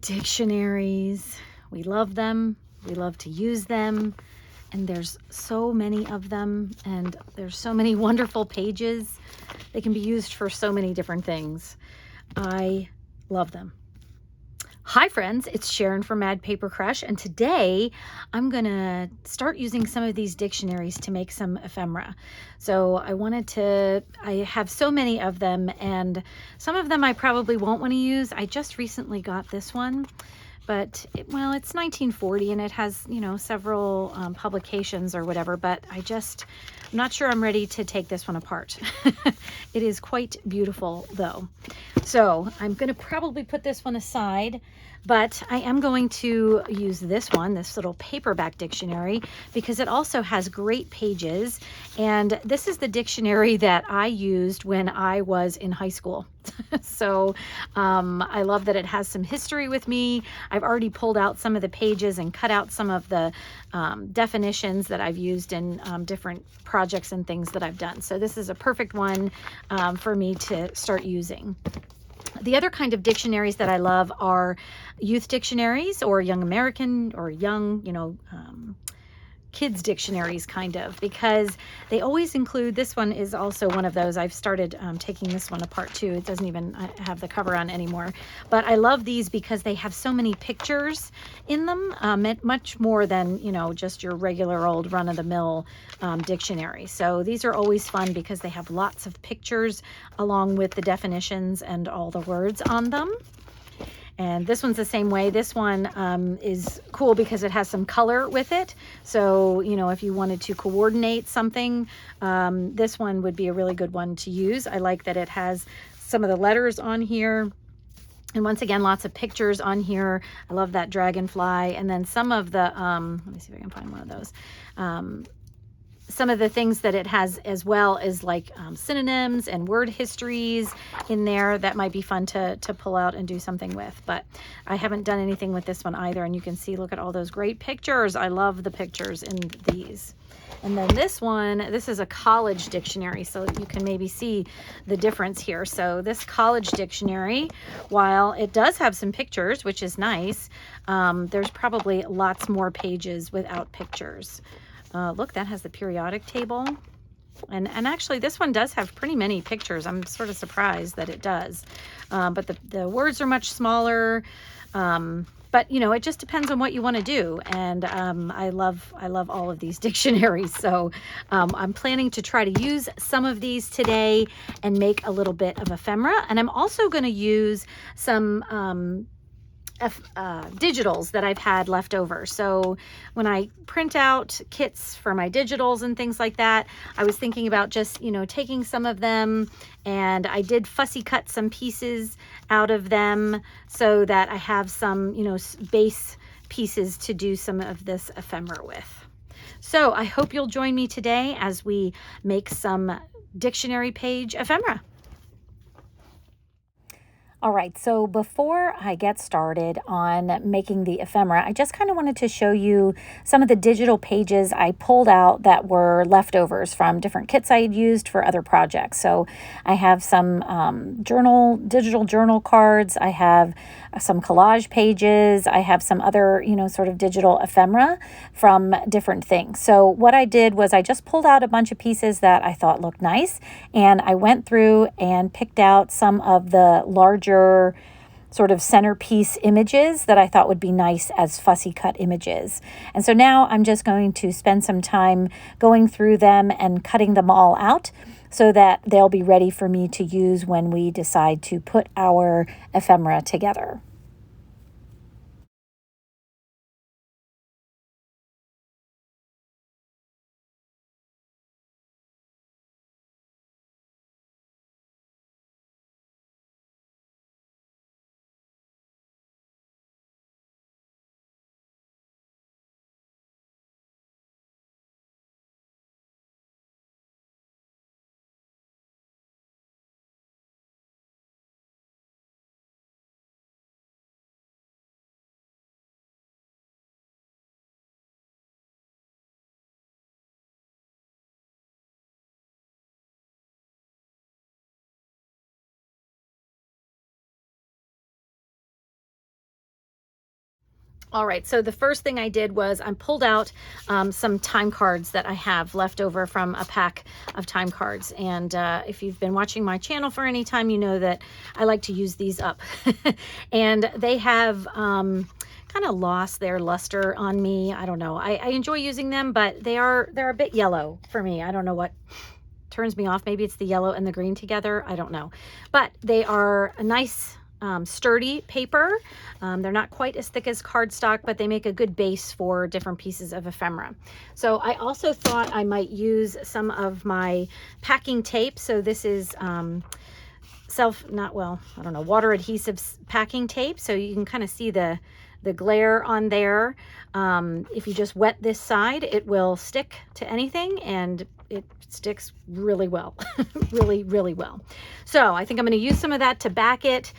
Dictionaries. We love them. We love to use them. And there's so many of them. And there's so many wonderful pages. They can be used for so many different things. I love them. Hi friends, it's Sharon from madpapercrush, and today I'm gonna start using some of these dictionaries to make some ephemera. So I have so many of them, and some of them I probably won't want to use. I just recently got this one, but it's 1940 and it has, several publications or whatever, but I'm not sure I'm ready to take this one apart. It is quite beautiful though. So I'm going to probably put this one aside, but I am going to use this little paperback dictionary, because it also has great pages. And this is the dictionary that I used when I was in high school. So I love that it has some history with me. I've already pulled out some of the pages and cut out some of the definitions that I've used in different projects and things that I've done. So this is a perfect one for me to start using. The other kind of dictionaries that I love are youth dictionaries, or young American, or young, kids dictionaries, kind of, because they always include, this one is also one of those. I've started taking this one apart too. It doesn't even have the cover on anymore, but I love these because they have so many pictures in them, much more than, just your regular old run-of-the-mill dictionary. So these are always fun because they have lots of pictures along with the definitions and all the words on them. And this one's the same way. This one is cool because it has some color with it. So, if you wanted to coordinate something, this one would be a really good one to use. I like that it has some of the letters on here. And once again, lots of pictures on here. I love that dragonfly. And then some of the, let me see if I can find one of those. Some of the things that it has as well is like synonyms and word histories in there that might be fun to pull out and do something with. But I haven't done anything with this one either. And you can see, look at all those great pictures. I love the pictures in these. And then this one, this is a college dictionary, so you can maybe see the difference here. So this college dictionary, while it does have some pictures, which is nice, there's probably lots more pages without pictures. Look, that has the periodic table. And actually, this one does have pretty many pictures. I'm sort of surprised that it does. But the words are much smaller. But, it just depends on what you want to do. And I love all of these dictionaries. So I'm planning to try to use some of these today and make a little bit of ephemera. And I'm also going to use some digitals that I've had left over. So when I print out kits for my digitals and things like that, I was thinking about just, taking some of them, and I did fussy cut some pieces out of them so that I have some, base pieces to do some of this ephemera with. So I hope you'll join me today as we make some dictionary page ephemera. All right, so before I get started on making the ephemera, I just kind of wanted to show you some of the digital pages I pulled out that were leftovers from different kits I had used for other projects. So I have some digital journal cards, I have some collage pages, I have some other, sort of digital ephemera from different things. So what I did was I just pulled out a bunch of pieces that I thought looked nice, and I went through and picked out some of the larger sort of centerpiece images that I thought would be nice as fussy cut images. And so now I'm just going to spend some time going through them and cutting them all out so that they'll be ready for me to use when we decide to put our ephemera together. All right, so the first thing I did was I pulled out some time cards that I have left over from a pack of time cards. And if you've been watching my channel for any time, you know that I like to use these up. And they have kind of lost their luster on me. I don't know. I enjoy using them, but they're a bit yellow for me. I don't know what turns me off. Maybe it's the yellow and the green together. I don't know. But they are a nice sturdy paper. They're not quite as thick as cardstock, but they make a good base for different pieces of ephemera. So I also thought I might use some of my packing tape. So this is water adhesive packing tape. So you can kind of see the glare on there. If you just wet this side, it will stick to anything, and it sticks really well, really, really well. So I think I'm going to use some of that to back it.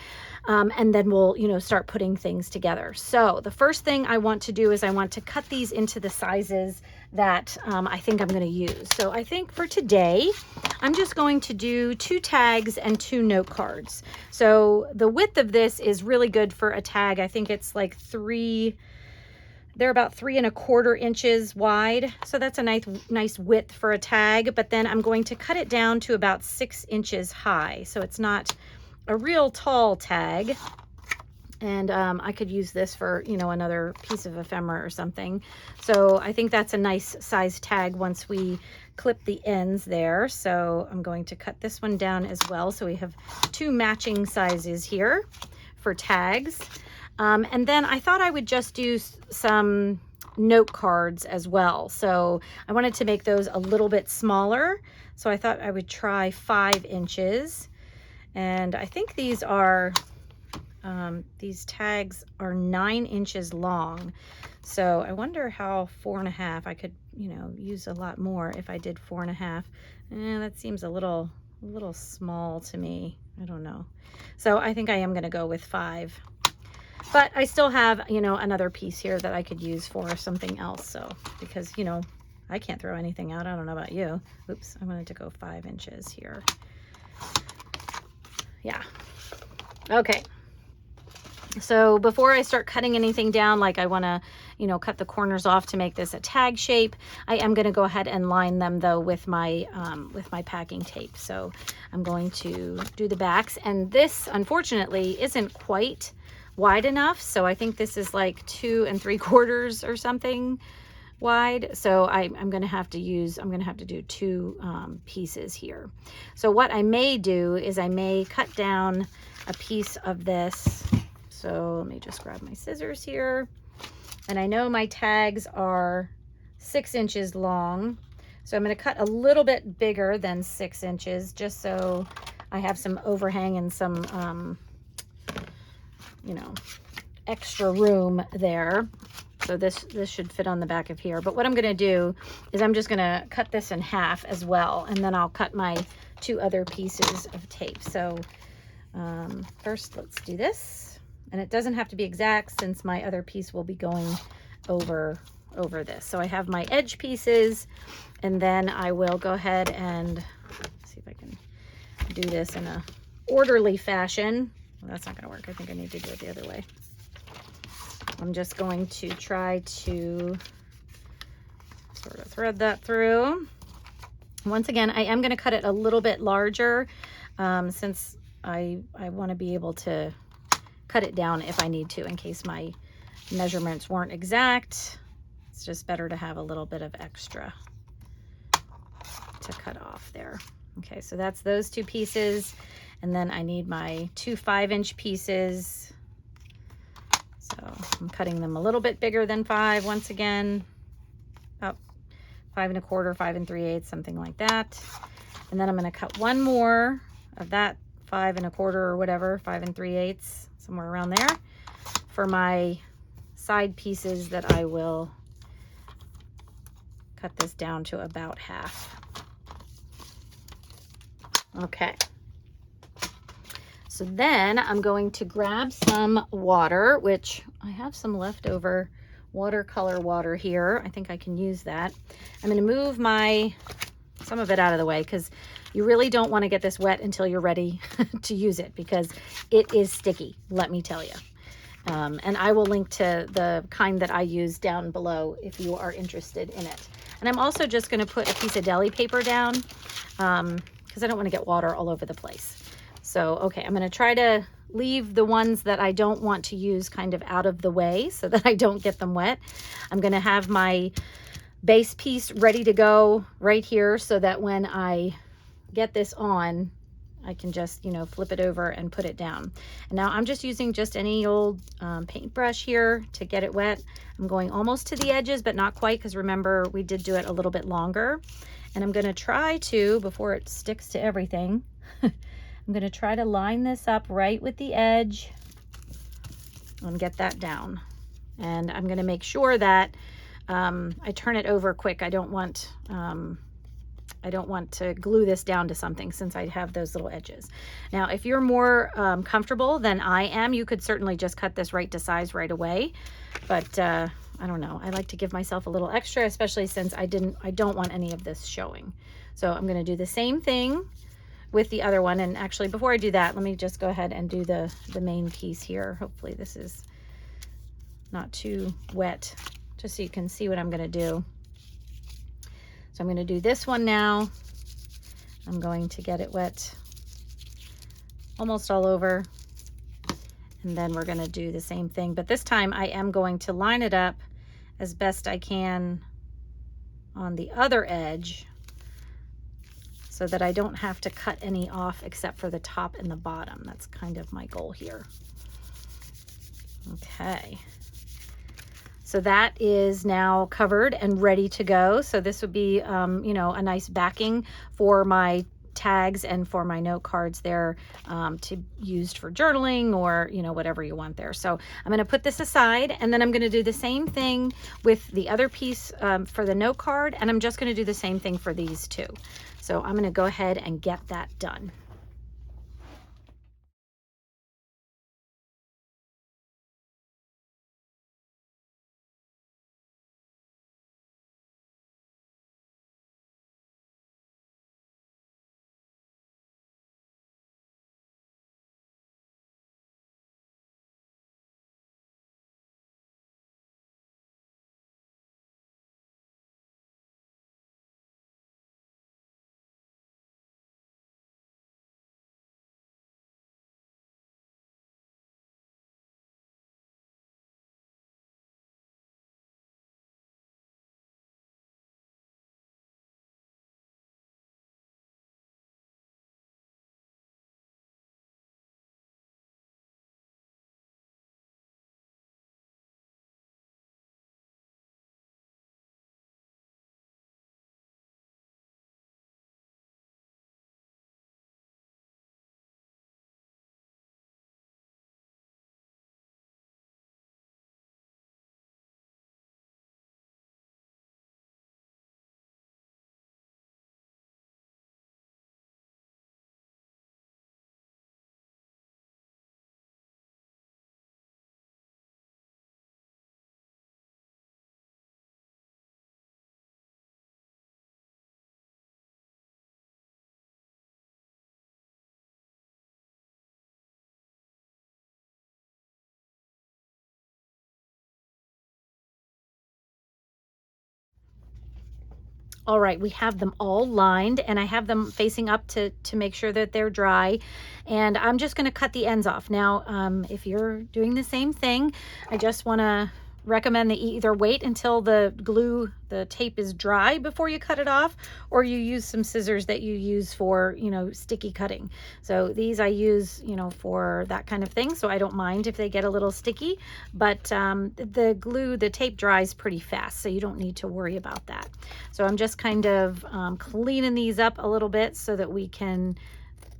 And then we'll, start putting things together. So the first thing I want to do is I want to cut these into the sizes that I think I'm going to use. So I think for today, I'm just going to do 2 tags and 2 note cards. So the width of this is really good for a tag. I think it's like they're about 3 1/4 inches wide. So that's a nice width for a tag, but then I'm going to cut it down to about 6 inches high. So it's not a real tall tag. And I could use this for, another piece of ephemera or something. So I think that's a nice size tag once we clip the ends there. So I'm going to cut this one down as well. So we have 2 matching sizes here for tags. And then I thought I would just do some note cards as well. So I wanted to make those a little bit smaller. So I thought I would try 5 inches. And I think these tags are 9 inches long. So I wonder how 4 1/2, I could, use a lot more if I did 4 1/2. That seems a little small to me. I don't know. So I think I am going to go with 5. But I still have, another piece here that I could use for something else. So, because, I can't throw anything out. I don't know about you. Oops, I wanted to go 5 inches here. Yeah. Okay. So before I start cutting anything down, like I want to, cut the corners off to make this a tag shape, I am going to go ahead and line them though with my packing tape. So I'm going to do the backs, and this unfortunately isn't quite wide enough. So I think this is like 2 3/4 or something wide. So I'm going to have to do 2 pieces here. So what I may do is I may cut down a piece of this. So let me just grab my scissors here. And I know my tags are 6 inches long. So I'm going to cut a little bit bigger than 6 inches, just so I have some overhang and some, extra room there. So this should fit on the back of here. But what I'm going to do is I'm just going to cut this in half as well. And then I'll cut my 2 other pieces of tape. So first, let's do this. And it doesn't have to be exact since my other piece will be going over this. So I have my edge pieces, and then I will go ahead and see if I can do this in a orderly fashion. Well, that's not going to work. I think I need to do it the other way. I'm just going to try to sort of thread that through. Once again, I am going to cut it a little bit larger since I want to be able to cut it down if I need to, in case my measurements weren't exact. It's just better to have a little bit of extra to cut off there. Okay, so that's those 2 pieces. And then I need my 2 5-inch pieces. So I'm cutting them a little bit bigger than 5 once again, about 5 1/4, 5 3/8, something like that. And then I'm going to cut one more of that 5 1/4 or whatever, 5 3/8, somewhere around there, for my side pieces that I will cut this down to about half. Okay. So then I'm going to grab some water, which I have some leftover watercolor water here. I think I can use that. I'm going to move some of it out of the way, because you really don't want to get this wet until you're ready to use it, because it is sticky, let me tell you. And I will link to the kind that I use down below if you are interested in it. And I'm also just going to put a piece of deli paper down because I don't want to get water all over the place. So, okay, I'm going to try to leave the ones that I don't want to use kind of out of the way so that I don't get them wet. I'm going to have my base piece ready to go right here so that when I get this on, I can just, you know, flip it over and put it down. And now I'm just using just any old paintbrush here to get it wet. I'm going almost to the edges, but not quite, because remember, we did do it a little bit longer. And I'm going to try to, before it sticks to everything, I'm going to try to line this up right with the edge and get that down. And I'm going to make sure that I turn it over quick. I don't want to glue this down to something since I have those little edges. Now, if you're more comfortable than I am, you could certainly just cut this right to size right away. But I don't know. I like to give myself a little extra, especially since I don't want any of this showing. So I'm going to do the same thing with the other one. And actually, before I do that, let me just go ahead and do the main piece here. Hopefully this is not too wet, just so you can see what I'm going to do. So I'm going to do this one now. I'm going to get it wet almost all over. And then we're going to do the same thing. But this time I am going to line it up as best I can on the other edge so that I don't have to cut any off except for the top and the bottom. That's kind of my goal here. Okay. So that is now covered and ready to go. So this would be, you know, a nice backing for my tags and for my note cards there to used for journaling or, you know, whatever you want there. So I'm going to put this aside, and then I'm going to do the same thing with the other piece for the note card. And I'm just going to do the same thing for these two. So I'm going to go ahead and get that done. All right, we have them all lined, and I have them facing up to make sure that they're dry. And I'm just going to cut the ends off. Now, if you're doing the same thing, I just want to recommend that you either wait until the tape is dry before you cut it off, or you use some scissors that you use for, you know, sticky cutting. So these I use, you know, for that kind of thing. So I don't mind if they get a little sticky, but the tape dries pretty fast, so you don't need to worry about that. So I'm just kind of cleaning these up a little bit so that we can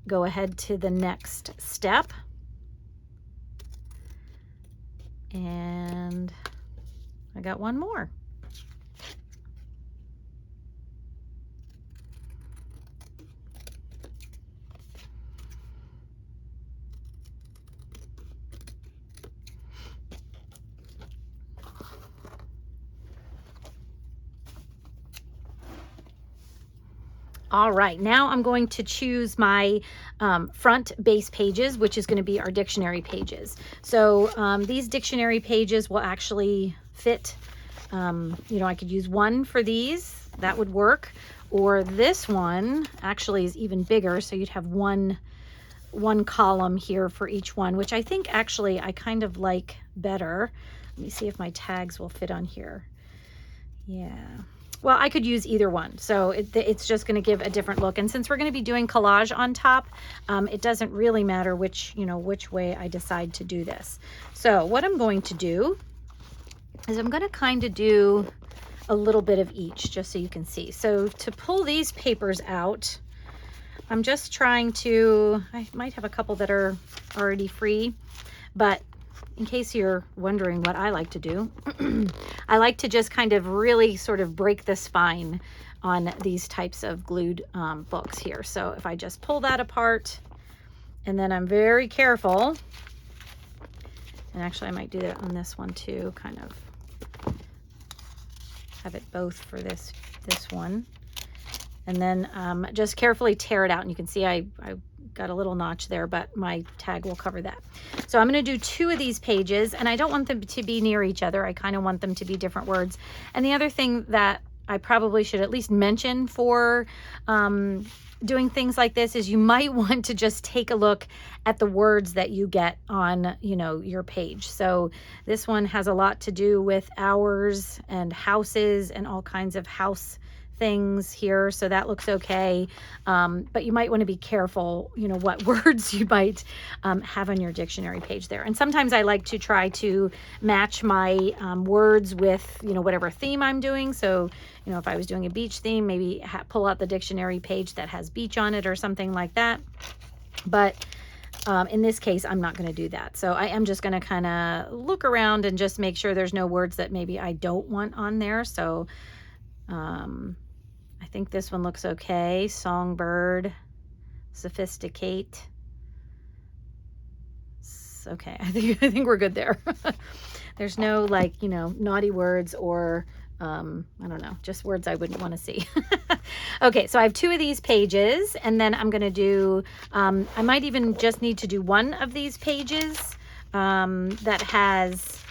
go ahead to the next step. And I got one more. All right, now I'm going to choose my front base pages, which is going to be our dictionary pages. So these dictionary pages will actually fit, you know, I could use one for these, that would work. Or this one actually is even bigger, so you'd have one column here for each one, which I think actually I kind of like better. Let me see if my tags will fit on here. Yeah. Well, I could use either one, so it's just going to give a different look. And since we're going to be doing collage on top, it doesn't really matter which way I decide to do this. So what I'm going to do is I'm going to kind of do a little bit of each, just so you can see. So to pull these papers out, I'm just trying to, I might have a couple that are already free, but in case you're wondering what I like to do, I like to just kind of really sort of break the spine on these types of glued books here. So if I just pull that apart, and then I'm very careful, and actually I might do that on this one too, kind of have it both for this one. And then just carefully tear it out. And you can see I got a little notch there, but my tag will cover that. So I'm going to do 2 of these pages, and I don't want them to be near each other. I kind of want them to be different words. And the other thing that I probably should at least mention for doing things like this is you might want to just take a look at the words that you get on, you know, your page. So this one has a lot to do with hours and houses and all kinds of house things here, so that looks okay, but you might want to be careful, you know, what words you might have on your dictionary page there. And sometimes I like to try to match my words with, you know, whatever theme I'm doing. So, you know, if I was doing a beach theme, maybe pull out the dictionary page that has beach on it or something like that. But in this case, I'm not going to do that. So I am just going to kind of look around and just make sure there's no words that maybe I don't want on there. So I think this one looks okay. Songbird, sophisticate. Okay, I think we're good there. There's no, like, you know, naughty words or I don't know, just words I wouldn't want to see. Okay, so I have 2 of these pages, and then I'm going to do, I might even just need to do 1 of these pages that has,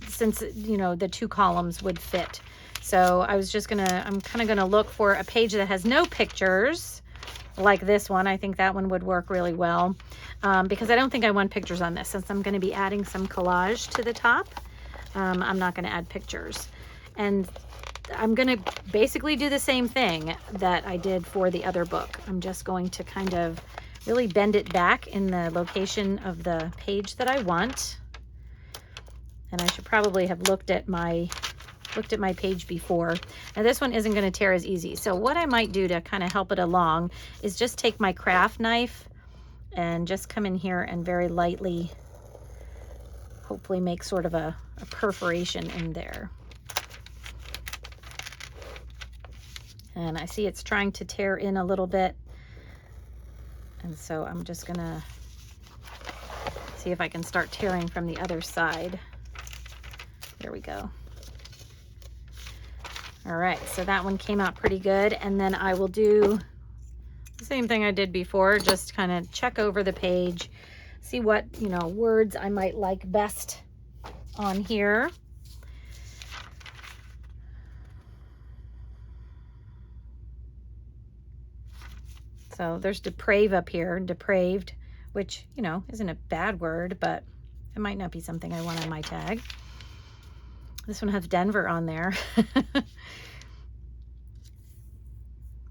since, you know, the 2 columns would fit. So I was just I'm kind of gonna look for a page that has no pictures, like this one. I think that one would work really well, because I don't think I want pictures on this. Since I'm gonna be adding some collage to the top, I'm not gonna add pictures. And I'm gonna basically do the same thing that I did for the other book. I'm just going to kind of really bend it back in the location of the page that I want. And I should probably have looked at my page before. Now this one isn't going to tear as easy. So what I might do to kind of help it along is just take my craft knife and just come in here and very lightly, hopefully make sort of a perforation in there. And I see it's trying to tear in a little bit. And so I'm just going to see if I can start tearing from the other side. There we go. All right, so that one came out pretty good. And then I will do the same thing I did before, just kind of check over the page, see what, you know, words I might like best on here. So there's deprave up here, depraved, which, you know, isn't a bad word, but it might not be something I want on my tag. This one has Denver on there.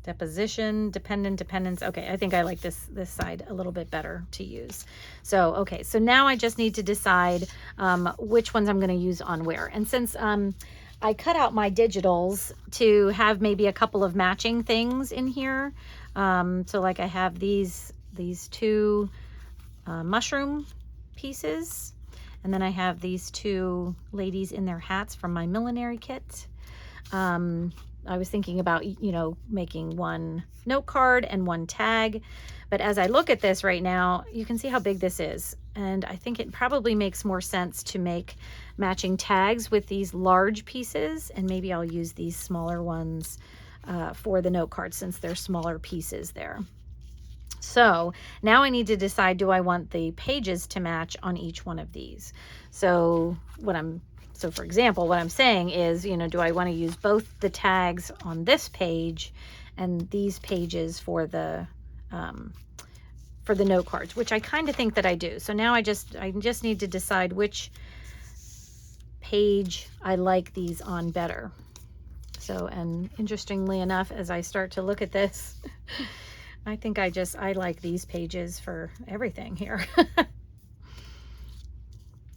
Deposition, dependent, dependence. Okay, I think I like this side a little bit better to use. So, okay, so now I just need to decide which ones I'm going to use on where. And since I cut out my digitals to have maybe a couple of matching things in here, so like I have these 2 mushroom pieces. And then I have these 2 ladies in their hats from my millinery kit. I was thinking about, you know, making 1 note card and 1 tag. But as I look at this right now, you can see how big this is. And I think it probably makes more sense to make matching tags with these large pieces. And maybe I'll use these smaller ones for the note cards, since they're smaller pieces there. So now I need to decide, do I want the pages to match on each one of these? So for example, what I'm saying is, do I want to use both the tags on this page and these pages for the note cards, which I kind of think that I do. So now I just need to decide which page I like these on better. So, and interestingly enough, as I start to look at this, I think I like these pages for everything here.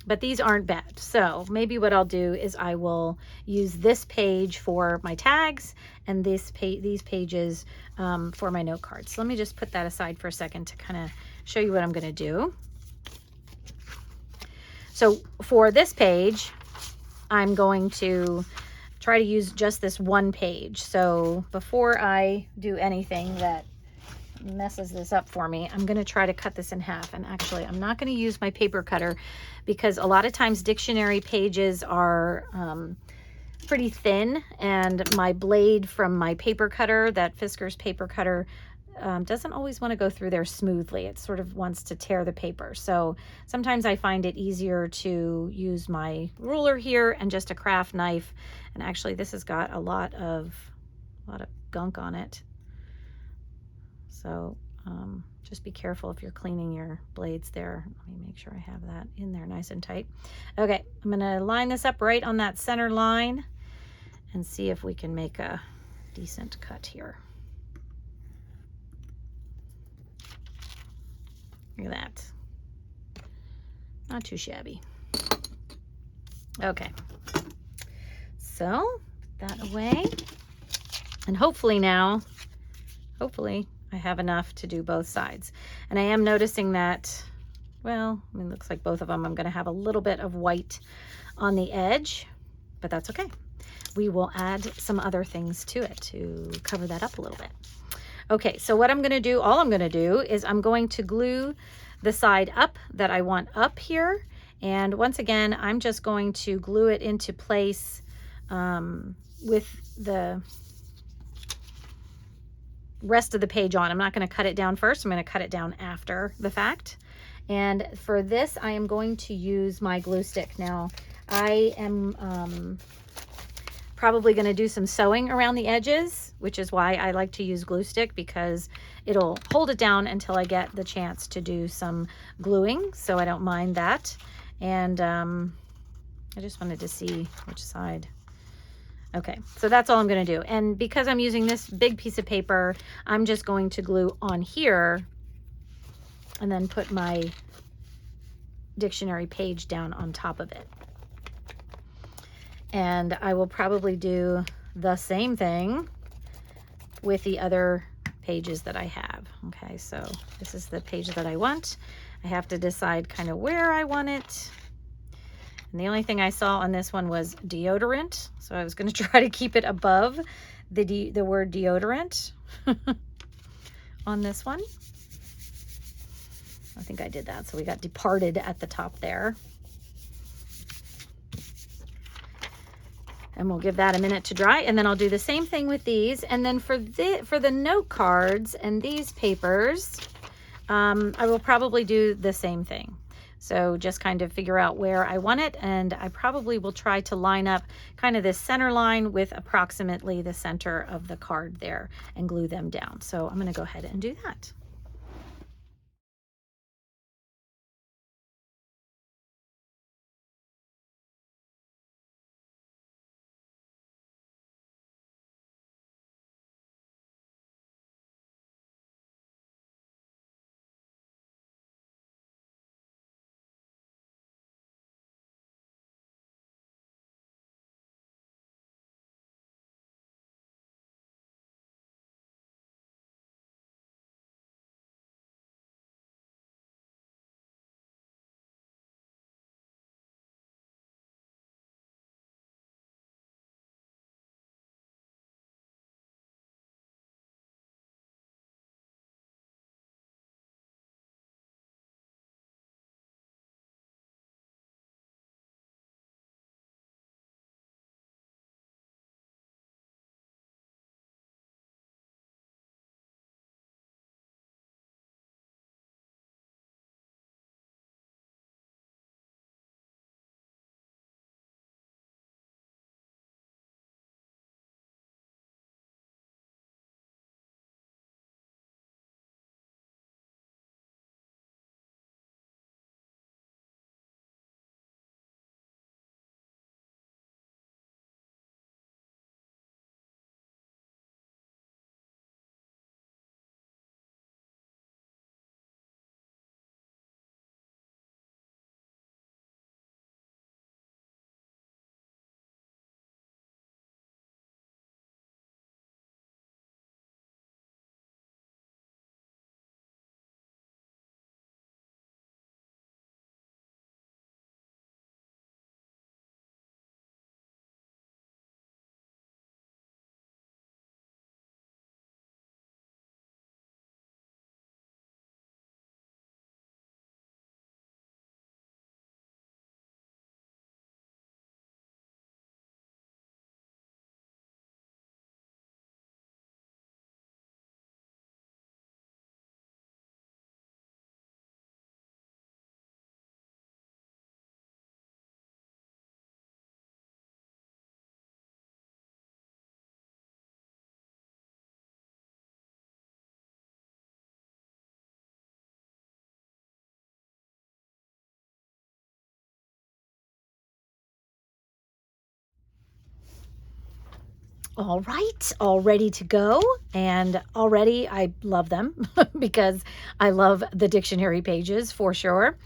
But these aren't bad. So maybe what I'll do is I will use this page for my tags and these pages for my note cards. So let me just put that aside for a second to kind of show you what I'm going to do. So for this page, I'm going to try to use just this one page. So before I do anything that messes this up for me, I'm going to try to cut this in half. And actually, I'm not going to use my paper cutter, because a lot of times dictionary pages are pretty thin, and my blade from my paper cutter, that Fisker's paper cutter, doesn't always want to go through there smoothly. It sort of wants to tear the paper. So sometimes I find it easier to use my ruler here and just a craft knife. And actually, this has got a lot of gunk on it. So just be careful if you're cleaning your blades there. Let me make sure I have that in there nice and tight. Okay, I'm going to line this up right on that center line and see if we can make a decent cut here. Look at that. Not too shabby. Okay, so put that away. And hopefully I have enough to do both sides. And I am noticing that, well, I mean, it looks like both of them I'm going to have a little bit of white on the edge, but that's okay. We will add some other things to it to cover that up a little bit. Okay, so what I'm going to do, all I'm going to do is I'm going to glue the side up that I want up here. And once again, I'm just going to glue it into place with the rest of the page on. I'm not going to cut it down first. I'm going to cut it down after the fact. And for this, I am going to use my glue stick. Now, I am probably going to do some sewing around the edges, which is why I like to use glue stick, because it'll hold it down until I get the chance to do some gluing. So I don't mind that. And I just wanted to see which side. Okay, so that's all I'm going to do. And because I'm using this big piece of paper, I'm just going to glue on here and then put my dictionary page down on top of it. And I will probably do the same thing with the other pages that I have. Okay, so this is the page that I want. I have to decide kind of where I want it. And the only thing I saw on this one was deodorant. So I was going to try to keep it above the word deodorant on this one. I think I did that. So we got departed at the top there. And we'll give that a minute to dry. And then I'll do the same thing with these. And then for the note cards and these papers, I will probably do the same thing. So just kind of figure out where I want it, and I probably will try to line up kind of this center line with approximately the center of the card there and glue them down. So I'm going to go ahead and do that. All right, all ready to go. And already I love them because I love the dictionary pages for sure.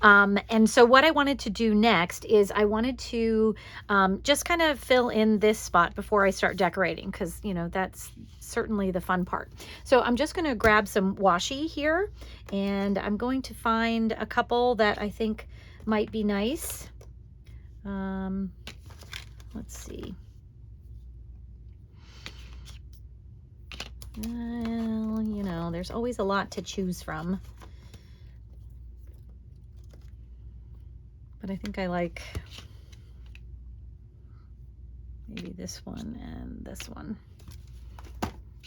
And so what I wanted to do next is I wanted to just kind of fill in this spot before I start decorating, because, you know, that's certainly the fun part. So I'm just going to grab some washi here, and I'm going to find a couple that I think might be nice. Let's see. Well, you know, there's always a lot to choose from. But I think I like maybe this one and this one.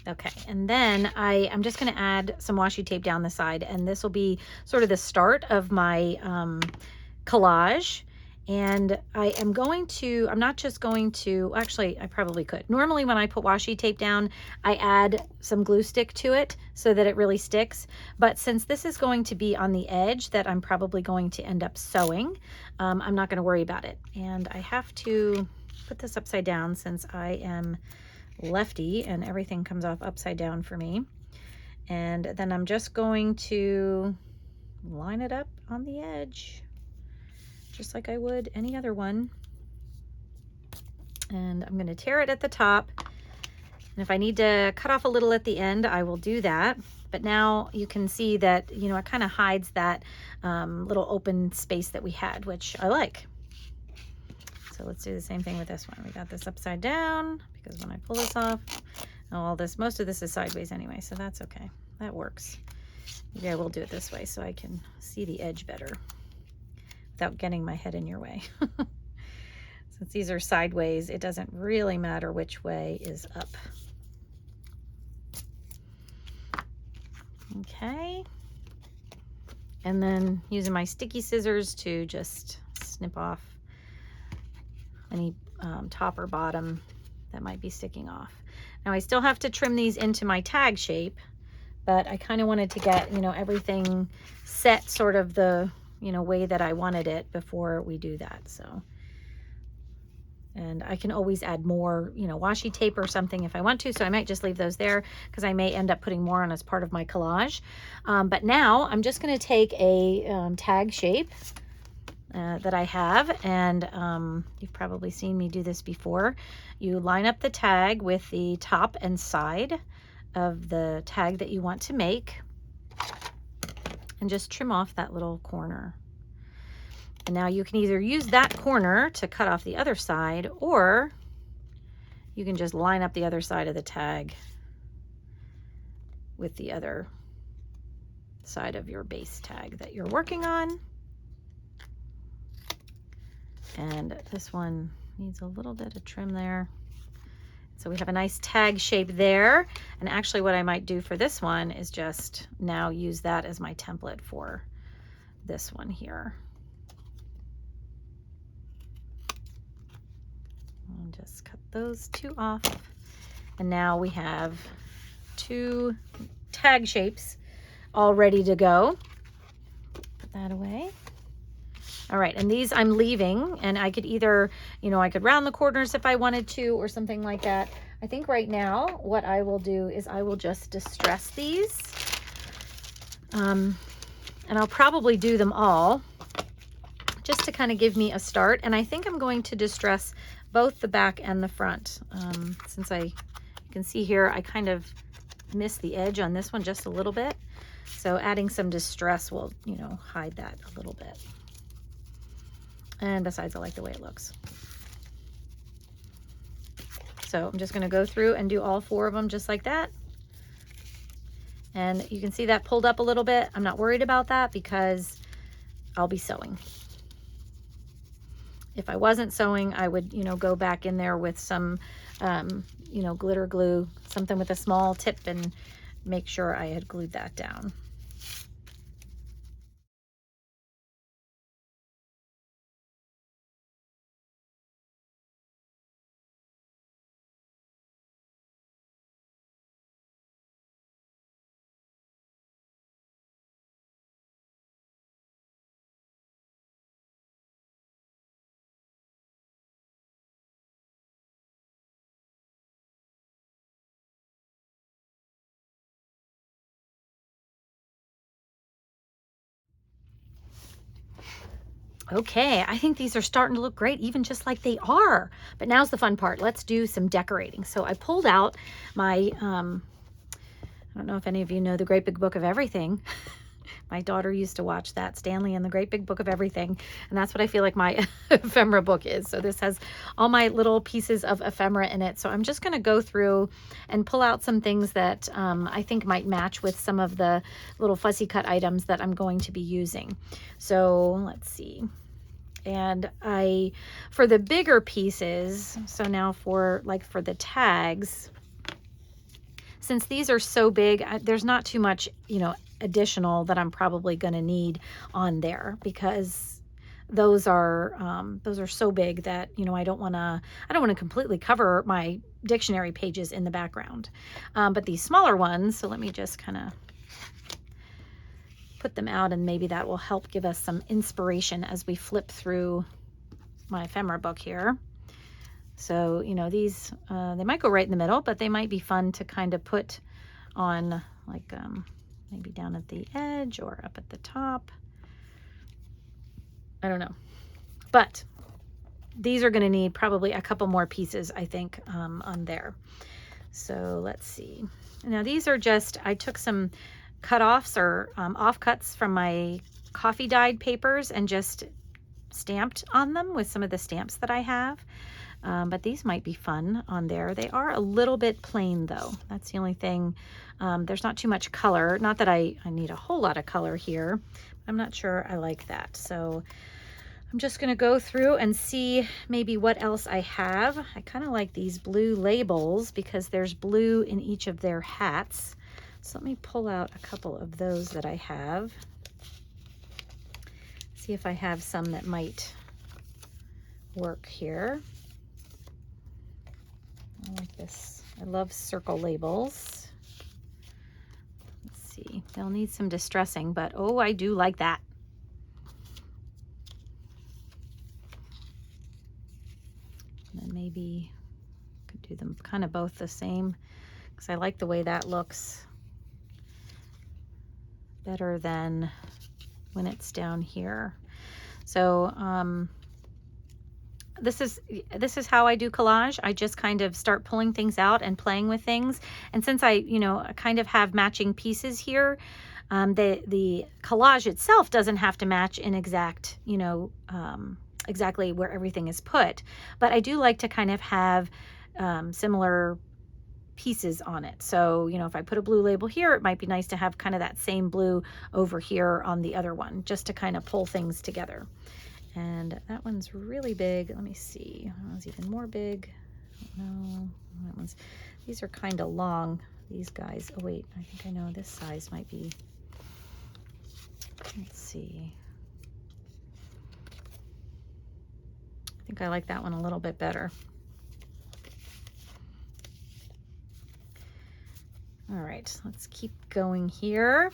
Okay, and then I'm just going to add some washi tape down the side, and this will be sort of the start of my collage. And I'm not just going to, actually, I probably could. Normally when I put washi tape down, I add some glue stick to it so that it really sticks. But since this is going to be on the edge that I'm probably going to end up sewing, I'm not going to worry about it. And I have to put this upside down since I am lefty and everything comes off upside down for me. And then I'm just going to line it up on the edge, just like I would any other one. And I'm going to tear it at the top. And if I need to cut off a little at the end, I will do that. But now you can see that, you know, it kind of hides that little open space that we had, which I like. So let's do the same thing with this one. We got this upside down because when I pull this off, most of this is sideways anyway, so that's okay. That works. Maybe I will do it this way so I can see the edge better without getting my head in your way. Since these are sideways, it doesn't really matter which way is up. Okay. And then using my sticky scissors to just snip off any top or bottom that might be sticking off. Now I still have to trim these into my tag shape, but I kind of wanted to get, you know, everything set sort of the, you know, way that I wanted it before we do that. So, and I can always add more, you know, washi tape or something if I want to. So I might just leave those there because I may end up putting more on as part of my collage. But now I'm just going to take a tag shape that I have, and you've probably seen me do this before. You line up the tag with the top and side of the tag that you want to make and just trim off that little corner. And now you can either use that corner to cut off the other side, or you can just line up the other side of the tag with the other side of your base tag that you're working on. And this one needs a little bit of trim there. So we have a nice tag shape there. And actually what I might do for this one is just now use that as my template for this one here. And just cut those two off. And now we have two tag shapes all ready to go. Put that away. All right, and these I'm leaving, and I could either, you know, I could round the corners if I wanted to or something like that. I think right now what I will do is I will just distress these. And I'll probably do them all just to kind of give me a start. And I think I'm going to distress both the back and the front. Since you can see here, I kind of missed the edge on this one just a little bit. So adding some distress will, you know, hide that a little bit. And besides, I like the way it looks. So I'm just going to go through and do all four of them just like that. And you can see that pulled up a little bit. I'm not worried about that because I'll be sewing. If I wasn't sewing, I would, you know, go back in there with some, you know, glitter glue, something with a small tip, and make sure I had glued that down. Okay, I think these are starting to look great, even just like they are. But now's the fun part. Let's do some decorating. So I pulled out my, I don't know if any of you know The Great Big Book of Everything. My daughter used to watch that, Stanley and the Great Big Book of Everything. And that's what I feel like my ephemera book is. So this has all my little pieces of ephemera in it. So I'm just going to go through and pull out some things that I think might match with some of the little fussy cut items that I'm going to be using. So let's see. And for the bigger pieces, so now for the tags, since these are so big, there's not too much, additional that I'm probably going to need on there, because those are so big that, I don't want to completely cover my dictionary pages in the background. But these smaller ones, so let me just kind of put them out, and maybe that will help give us some inspiration as we flip through my ephemera book here. So, these, they might go right in the middle, but they might be fun to kind of put on, like, maybe down at the edge or up at the top. I don't know. But these are going to need probably a couple more pieces, I think, on there. So let's see. Now these are just, I took some cut-offs or offcuts from my coffee dyed papers and just stamped on them with some of the stamps that I have. But these might be fun on there. They are a little bit plain though. That's the only thing. There's not too much color. Not that I need a whole lot of color here. I'm not sure I like that. So I'm just going to go through and see maybe what else I have. I kind of like these blue labels because there's blue in each of their hats. So let me pull out a couple of those that I have. See if I have some that might work here. I like this. I love circle labels. Let's see. They'll need some distressing, but oh, I do like that. And then maybe I could do them kind of both the same, because I like the way that looks better than when it's down here. So this is how I do collage. I just kind of start pulling things out and playing with things. And since I kind of have matching pieces here, the collage itself doesn't have to match in exact, exactly where everything is put. But I do like to kind of have similar pieces on it. So, if I put a blue label here, it might be nice to have kind of that same blue over here on the other one, just to kind of pull things together. And that one's really big. Let me see. That one's even more big. No, that one's, these are kind of long, these guys. Oh wait, I think I know this size might be, let's see. I think I like that one a little bit better. All right, let's keep going here.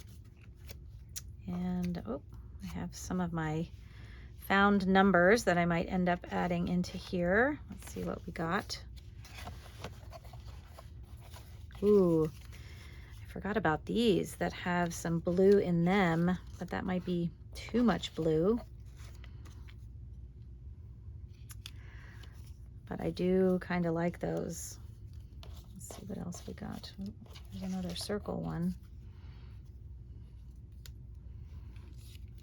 And, oh, I have some of my found numbers that I might end up adding into here. Let's see what we got. Ooh, I forgot about these that have some blue in them, but that might be too much blue. But I do kind of like those. Let's see what else we got. Ooh, there's another circle one.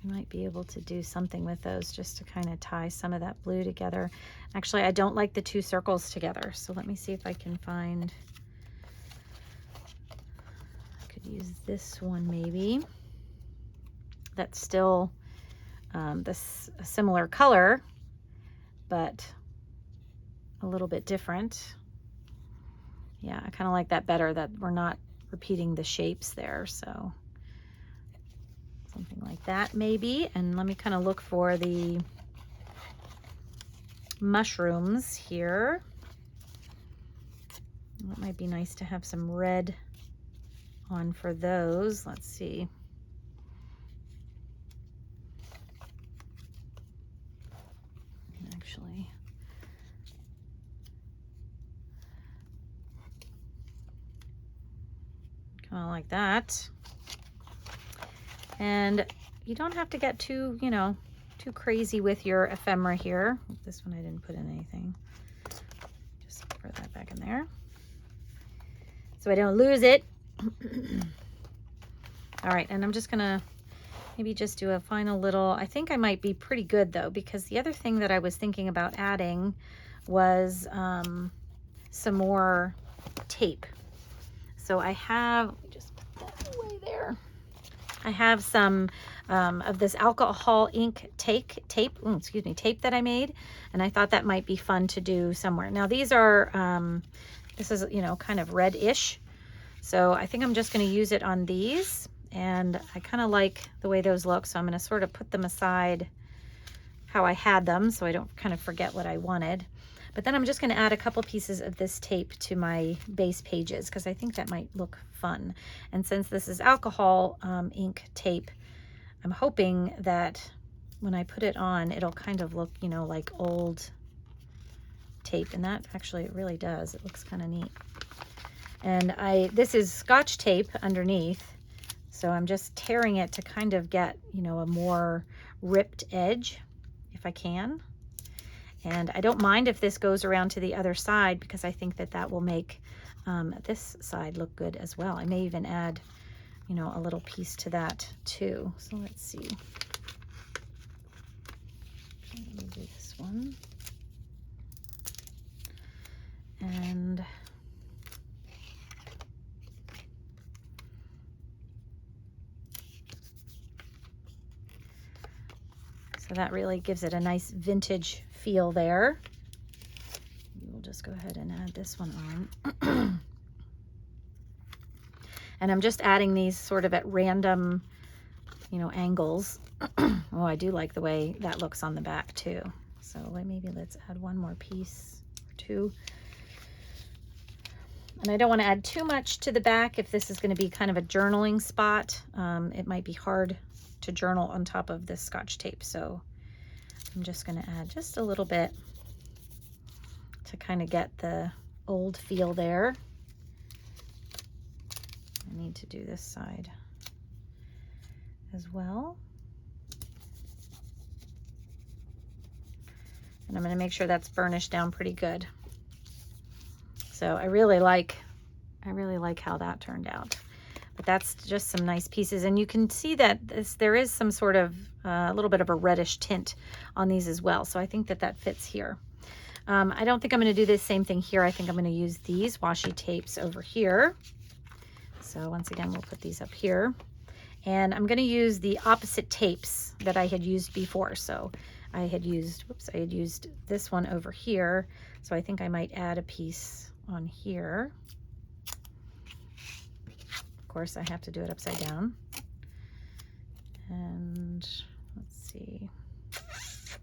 I might be able to do something with those just to kind of tie some of that blue together. Actually, I don't like the two circles together, so let me see if I can find, I could use this one maybe. That's still this a similar color, but a little bit different. Yeah, I kind of like that better, that we're not repeating the shapes there, so something like that maybe. And let me kind of look for the mushrooms here. It might be nice to have some red on for those. Let's see. Actually, kind of like that. And you don't have to get too, too crazy with your ephemera here. This one I didn't put in anything. Just throw that back in there so I don't lose it. All right, and I'm just gonna maybe just do a final little, I think I might be pretty good though, because the other thing that I was thinking about adding was some more tape. So I have, let me just put that away there. I have some of this alcohol ink tape that I made, and I thought that might be fun to do somewhere. Now these are, this is, you know, kind of reddish, so I think I'm just going to use it on these, and I kind of like the way those look, so I'm going to sort of put them aside how I had them so I don't kind of forget what I wanted. But then I'm just going to add a couple pieces of this tape to my base pages because I think that might look fun. And since this is alcohol ink tape, I'm hoping that when I put it on, it'll kind of look, you know, like old tape. And that actually, it really does. It looks kind of neat. And this is Scotch tape underneath. So I'm just tearing it to kind of get, you know, a more ripped edge if I can. And I don't mind if this goes around to the other side because I think that that will make this side look good as well. I may even add, you know, a little piece to that too. So let's see. Let me do this one. And so that really gives it a nice vintage feel there. We'll just go ahead and add this one on. And I'm just adding these sort of at random, you know, angles. Oh, I do like the way that looks on the back too. So maybe let's add one more piece or two. And I don't want to add too much to the back if this is going to be kind of a journaling spot. It might be hard to journal on top of this Scotch tape. So I'm just going to add just a little bit to kind of get the old feel there. I need to do this side as well. And I'm going to make sure that's burnished down pretty good. So I really like how that turned out. But that's just some nice pieces. And you can see that there is some sort of a little bit of a reddish tint on these as well. So I think that that fits here. I don't think I'm going to do the same thing here. I think I'm going to use these washi tapes over here. So once again, we'll put these up here. And I'm going to use the opposite tapes that I had used before. So I had used this one over here. So I think I might add a piece on here. Of course, I have to do it upside down. And let's see,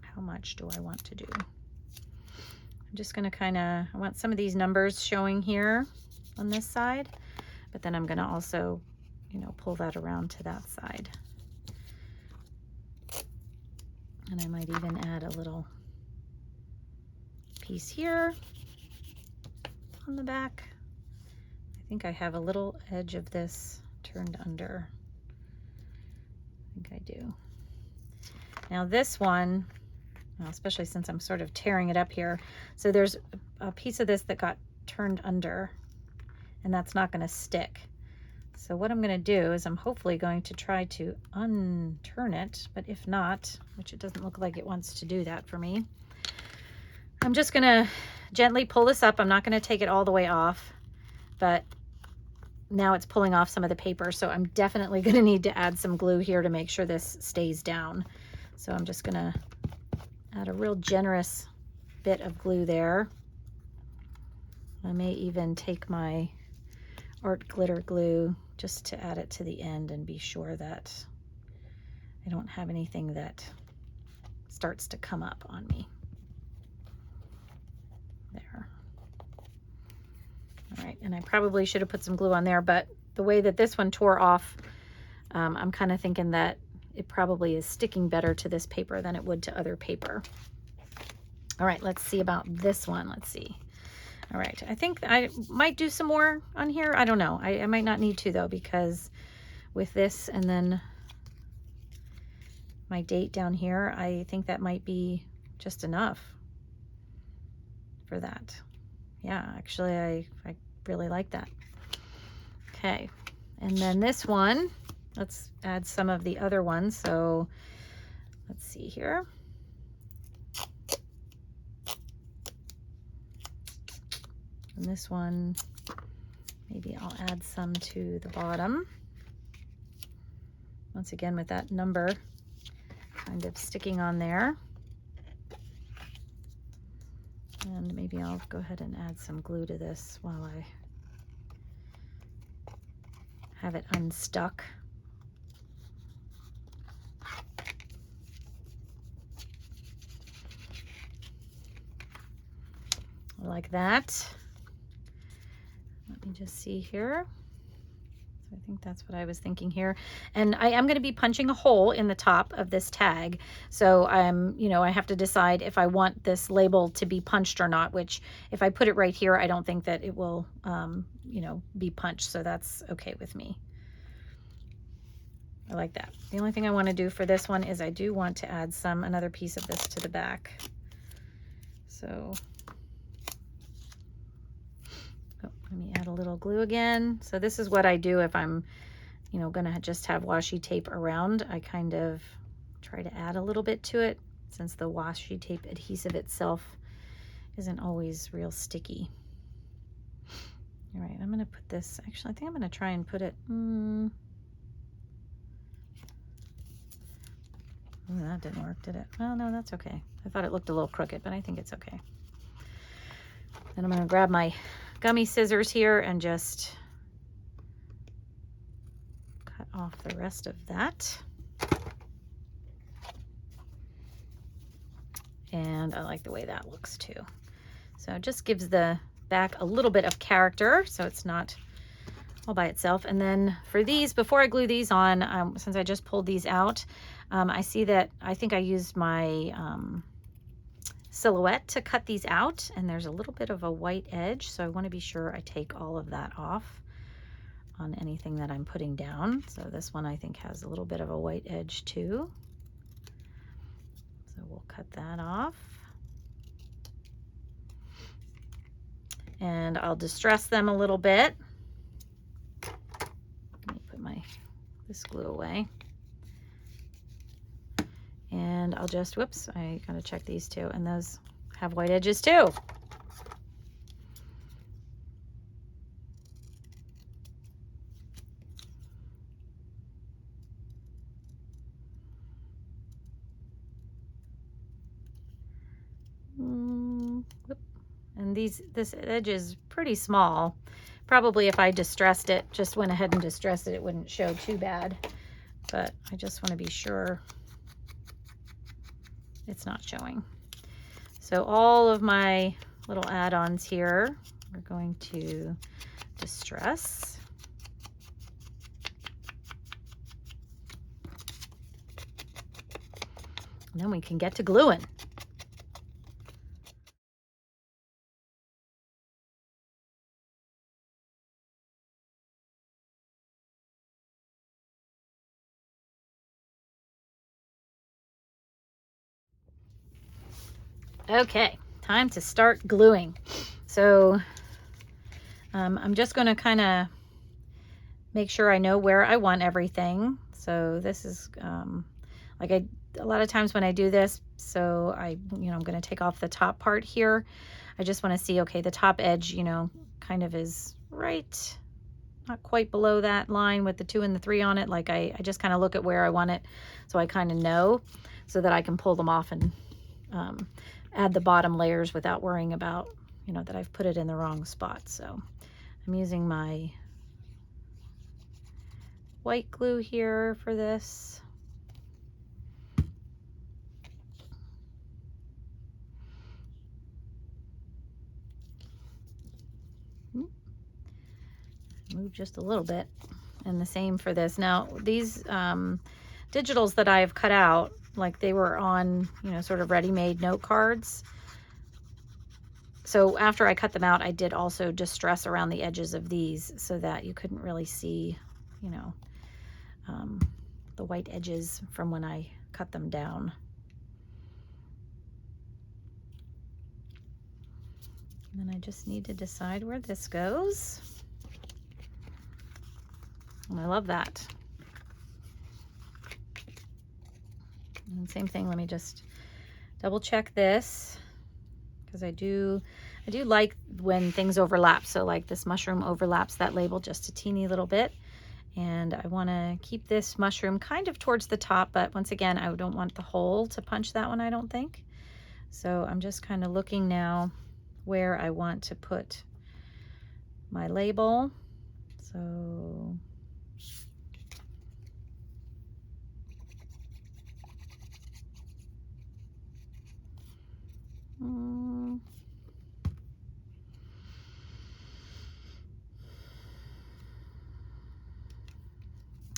how much do I want to do? I'm just going to I want some of these numbers showing here on this side, but then I'm going to also, you know, pull that around to that side. And I might even add a little piece here on the back. I think I have a little edge of this turned under. I think I do. Now this one, well, especially since I'm sort of tearing it up here, so there's a piece of this that got turned under, and that's not going to stick. So what I'm going to do is I'm hopefully going to try to unturn it, but if not, which it doesn't look like it wants to do that for me, I'm just going to gently pull this up. I'm not going to take it all the way off, but now it's pulling off some of the paper, so I'm definitely going to need to add some glue here to make sure this stays down. So I'm just going to add a real generous bit of glue there. I may even take my art glitter glue just to add it to the end and be sure that I don't have anything that starts to come up on me. There. All right, and I probably should have put some glue on there, but the way that this one tore off, I'm kind of thinking that it probably is sticking better to this paper than it would to other paper. All right, let's see about this one. Let's see. All right, I think I might do some more on here. I don't know. I might not need to though, because with this and then my date down here, I think that might be just enough for that. Yeah, actually, I really like that. Okay, and then this one, let's add some of the other ones. So let's see here. And this one, maybe I'll add some to the bottom. Once again, with that number kind of sticking on there. And maybe I'll go ahead and add some glue to this while I have it unstuck. Like that. Let me just see here. So I think that's what I was thinking here. And I am going to be punching a hole in the top of this tag. So I have to decide if I want this label to be punched or not, which if I put it right here, I don't think that it will, be punched. So that's okay with me. I like that. The only thing I want to do for this one is I do want to add another piece of this to the back. So let me add a little glue again. So this is what I do if I'm, gonna just have washi tape around. I kind of try to add a little bit to it since the washi tape adhesive itself isn't always real sticky. All right, I'm gonna put this, actually, I think I'm gonna try and put it, oh, that didn't work, did it? Well, no, that's okay. I thought it looked a little crooked, but I think it's okay. Then I'm gonna grab my gummy scissors here and just cut off the rest of that. And I like the way that looks too. So it just gives the back a little bit of character, so it's not all by itself. And then for these, before I glue these on, since I just pulled these out, I see that I think I used my silhouette to cut these out, and there's a little bit of a white edge, so I want to be sure I take all of that off on anything that I'm putting down. So this one I think has a little bit of a white edge too, so we'll cut that off. And I'll distress them a little bit. Let me put this glue away. And I'll just, whoops, I gotta check these too. And those have white edges too. And this edge is pretty small. Probably if I distressed it, just went ahead and distressed it, it wouldn't show too bad. But I just want to be sure it's not showing. So all of my little add-ons here, we're going to distress. And then we can get to gluing. Okay, time to start gluing. So I'm just going to kind of make sure I know where I want everything. So this is a lot of times when I do this, so I'm going to take off the top part here. I just want to see, okay, the top edge, kind of is right, not quite below that line with the 2 and the 3 on it. Like I just kind of look at where I want it, so I kind of know, so that I can pull them off and add the bottom layers without worrying about, that I've put it in the wrong spot. So I'm using my white glue here for this. Move just a little bit. And the same for this. Now these digitals that I've cut out, like they were on, sort of ready-made note cards. So after I cut them out, I did also distress around the edges of these so that you couldn't really see, the white edges from when I cut them down. And then I just need to decide where this goes. And I love that. And same thing, let me just double check this, because I do like when things overlap. So like this mushroom overlaps that label just a teeny little bit. And I want to keep this mushroom kind of towards the top, but once again, I don't want the hole to punch that one, I don't think. So I'm just kind of looking now where I want to put my label. So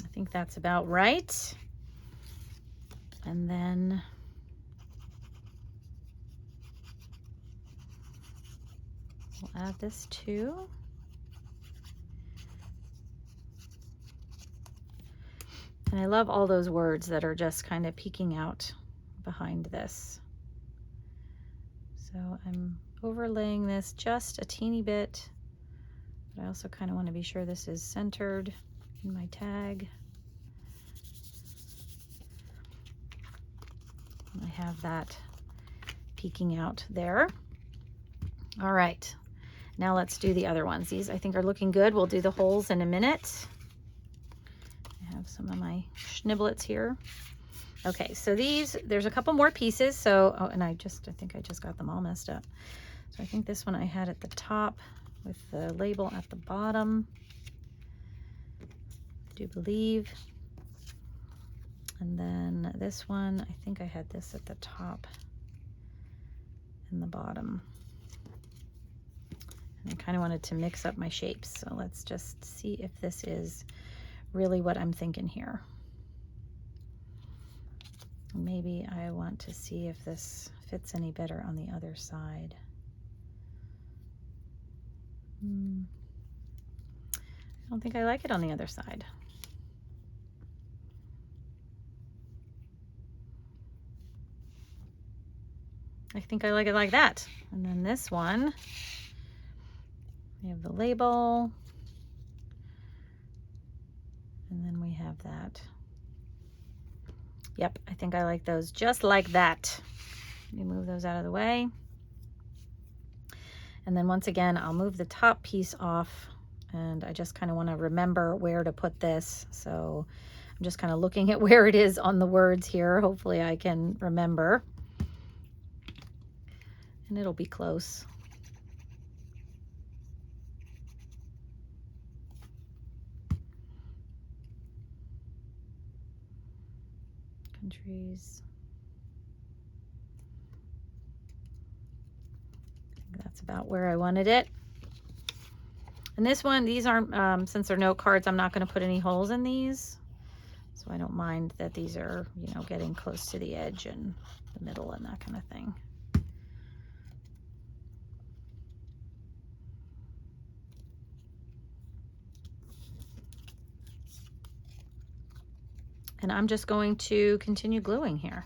I think that's about right. And then we'll add this too. And I love all those words that are just kind of peeking out behind this. So I'm overlaying this just a teeny bit, but I also kind of want to be sure this is centered in my tag. And I have that peeking out there. All right, now let's do the other ones. These I think are looking good. We'll do the holes in a minute. I have some of my schniblets here. Okay, so there's a couple more pieces. So, oh, and I think I just got them all messed up. So I think this one I had at the top with the label at the bottom, I do believe. And then this one, I think I had this at the top and the bottom. And I kind of wanted to mix up my shapes. So let's just see if this is really what I'm thinking here. Maybe I want to see if this fits any better on the other side. I don't think I like it on the other side. I think I like it like that. And then this one, we have the label, and then we have that. Yep, I think I like those just like that. Let me move those out of the way. And then once again, I'll move the top piece off, and I just kind of want to remember where to put this. So I'm just kind of looking at where it is on the words here. Hopefully I can remember. And it'll be close. Countries. I think that's about where I wanted it. And this one, these aren't, since they're note cards, I'm not going to put any holes in these. So I don't mind that these are, you know, getting close to the edge and the middle and that kind of thing. And I'm just going to continue gluing here.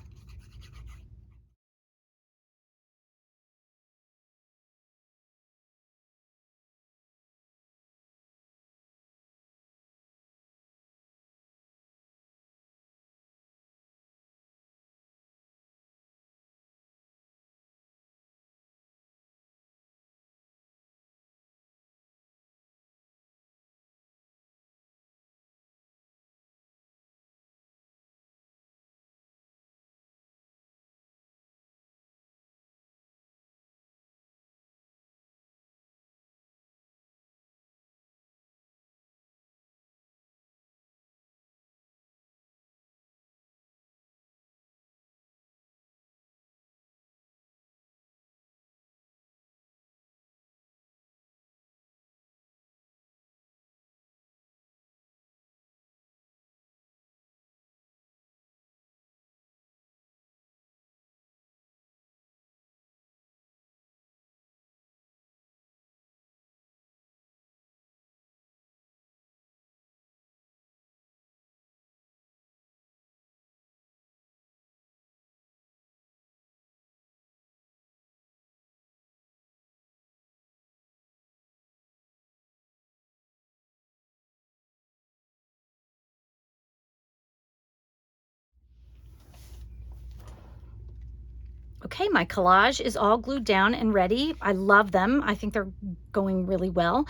Okay, my collage is all glued down and ready. I love them. I think they're going really well.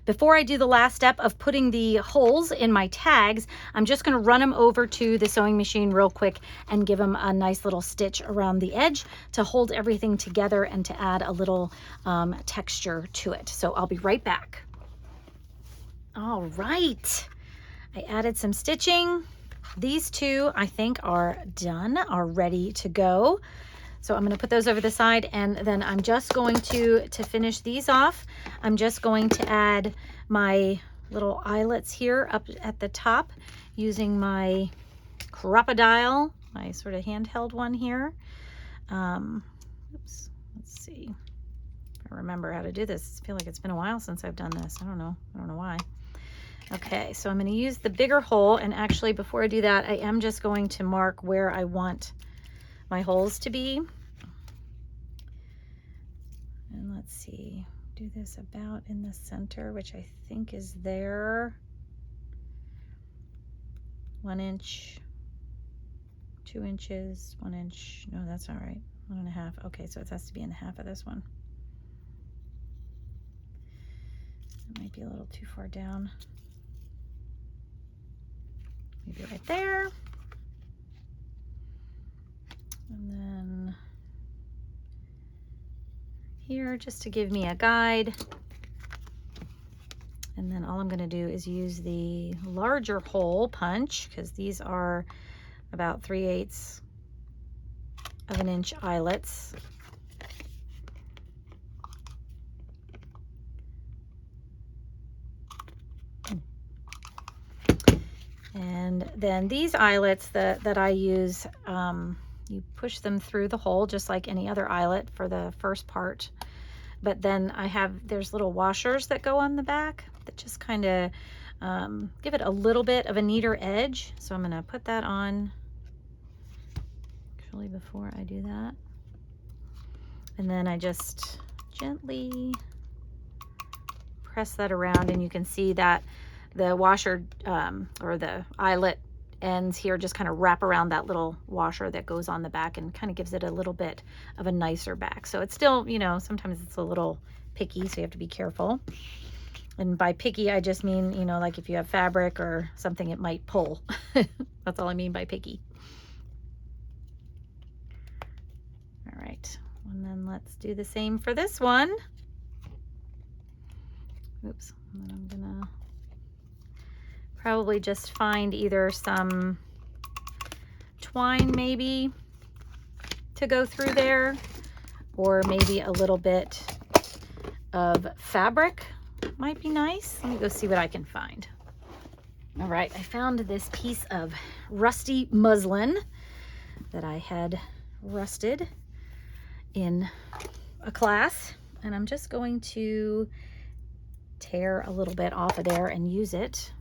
Before I do the last step of putting the holes in my tags, I'm just going to run them over to the sewing machine real quick and give them a nice little stitch around the edge to hold everything together and to add a little texture to it. So I'll be right back. All right, I added some stitching. These two I think are done, are ready to go. So I'm going to put those over the side, and then I'm just going to finish these off, I'm just going to add my little eyelets here up at the top using my crocodile, my sort of handheld one here. Oops, let's see if I remember how to do this. I feel like it's been a while since I've done this. I don't know why. Okay, so I'm going to use the bigger hole, and actually before I do that, I am just going to mark where I want my holes to be. And let's see, do this about in the center, which I think is there. 1 inch, 2 inches, 1 inch. No, that's all right. 1.5. Okay, so it has to be in half of this one. It might be a little too far down. Maybe right there. And then here, just to give me a guide. And then all I'm going to do is use the larger hole punch, because these are about 3/8 of an inch eyelets. And then these eyelets that I use, you push them through the hole just like any other eyelet for the first part. But then there's little washers that go on the back that just kind of give it a little bit of a neater edge. So I'm going to put that on actually before I do that. And then I just gently press that around, and you can see that the washer or the eyelet ends here just kind of wrap around that little washer that goes on the back and kind of gives it a little bit of a nicer back. So it's still, you know, sometimes it's a little picky, so you have to be careful. And by picky, I just mean, you know, like if you have fabric or something, it might pull. That's all I mean by picky. All right, and then let's do the same for this one. Oops, and then I'm gonna probably just find either some twine maybe to go through there, or maybe a little bit of fabric might be nice. Let me go see what I can find. All right, I found this piece of rusty muslin that I had rusted in a class, and I'm just going to tear a little bit off of there and use it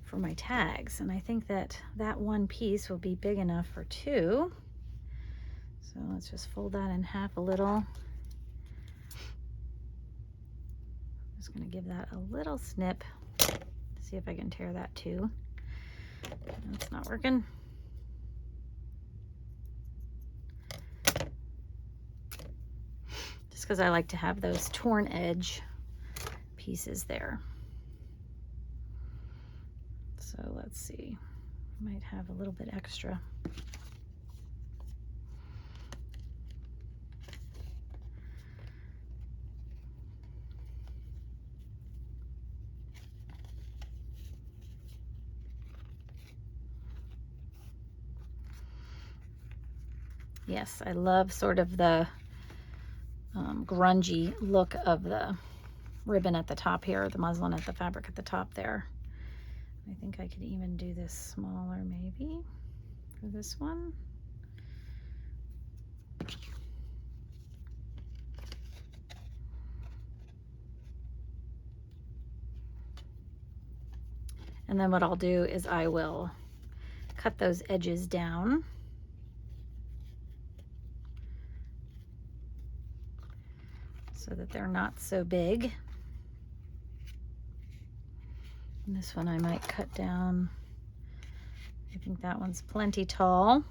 for my tags. And I think that one piece will be big enough for 2. So let's just fold that in half a little. I'm just going to give that a little snip to see if I can tear that too. It's not working. Just because I like to have those torn edge pieces there. So let's see, might have a little bit extra. Yes, I love sort of the grungy look of the ribbon at the top here, the muslin at the fabric at the top there. I think I could even do this smaller maybe for this one. And then what I'll do is I will cut those edges down. So that they're not so big. And this one I might cut down I think that one's plenty tall,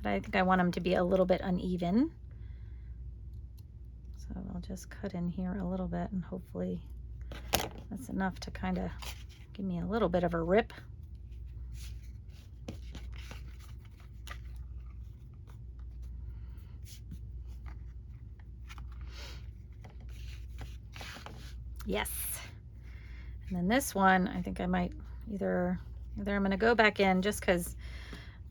but I think I want them to be a little bit uneven. So I'll just cut in here a little bit, and hopefully that's enough to kind of give me a little bit of a rip. Yes. And then this one, I think I might either I'm going to go back in just because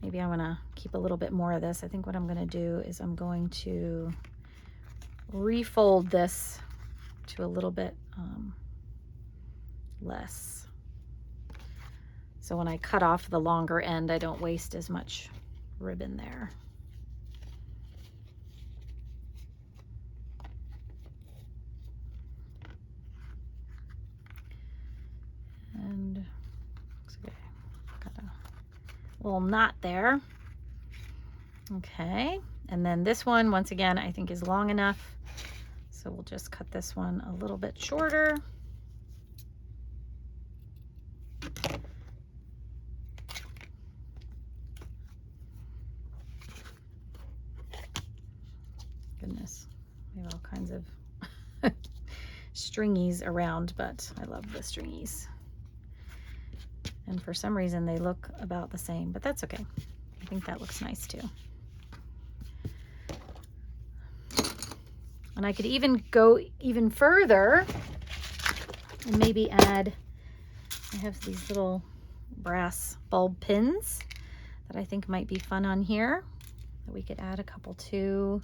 maybe I want to keep a little bit more of this. I think what I'm going to do is I'm going to refold this to a little bit less. So when I cut off the longer end, I don't waste as much ribbon there. And okay, got a little knot there. Okay, and then this one, once again, I think is long enough. So we'll just cut this one a little bit shorter. Goodness, we have all kinds of stringies around, but I love the stringies. And for some reason they look about the same, but that's okay. I think that looks nice too. And I could even go even further and maybe add, I have these little brass bulb pins that I think might be fun on here that we could add a couple to.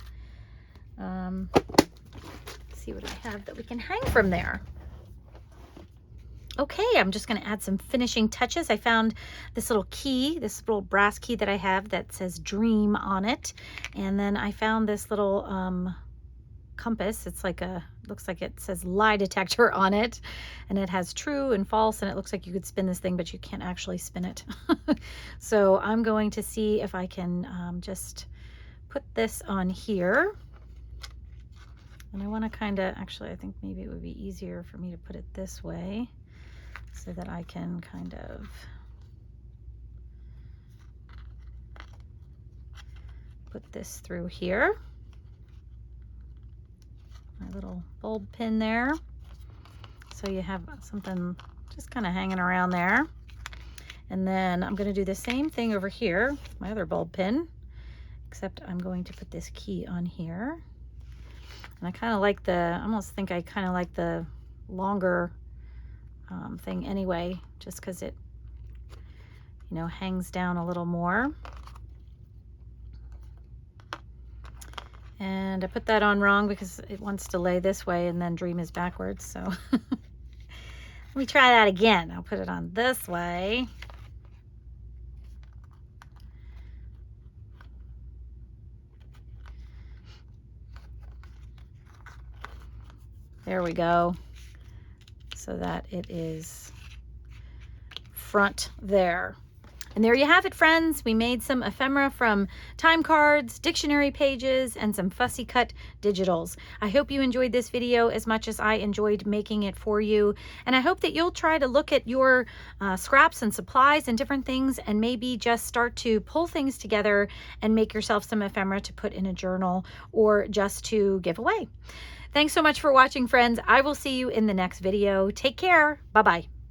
See what I have that we can hang from there. Okay, I'm just going to add some finishing touches. I found this little key, this little brass key that I have that says dream on it. And then I found this little compass. It's like looks like it says lie detector on it, and it has true and false, and it looks like you could spin this thing, but you can't actually spin it. So I'm going to see if I can just put this on here. And I want to kind of, actually, I think maybe it would be easier for me to put it this way so that I can kind of put this through here. My little bulb pin there. So you have something just kind of hanging around there. And then I'm going to do the same thing over here with my other bulb pin, except I'm going to put this key on here. And I kind of like I almost think I kind of like the longer thing anyway, just because it, you know, hangs down a little more. And I put that on wrong because it wants to lay this way and then dream is backwards. So let me try that again. I'll put it on this way. There we go. So that it is front there. And there you have it, friends. We made some ephemera from time cards, dictionary pages, and some fussy cut digitals. I hope you enjoyed this video as much as I enjoyed making it for you. And I hope that you'll try to look at your scraps and supplies and different things and maybe just start to pull things together and make yourself some ephemera to put in a journal or just to give away. Thanks so much for watching, friends. I will see you in the next video. Take care. Bye-bye.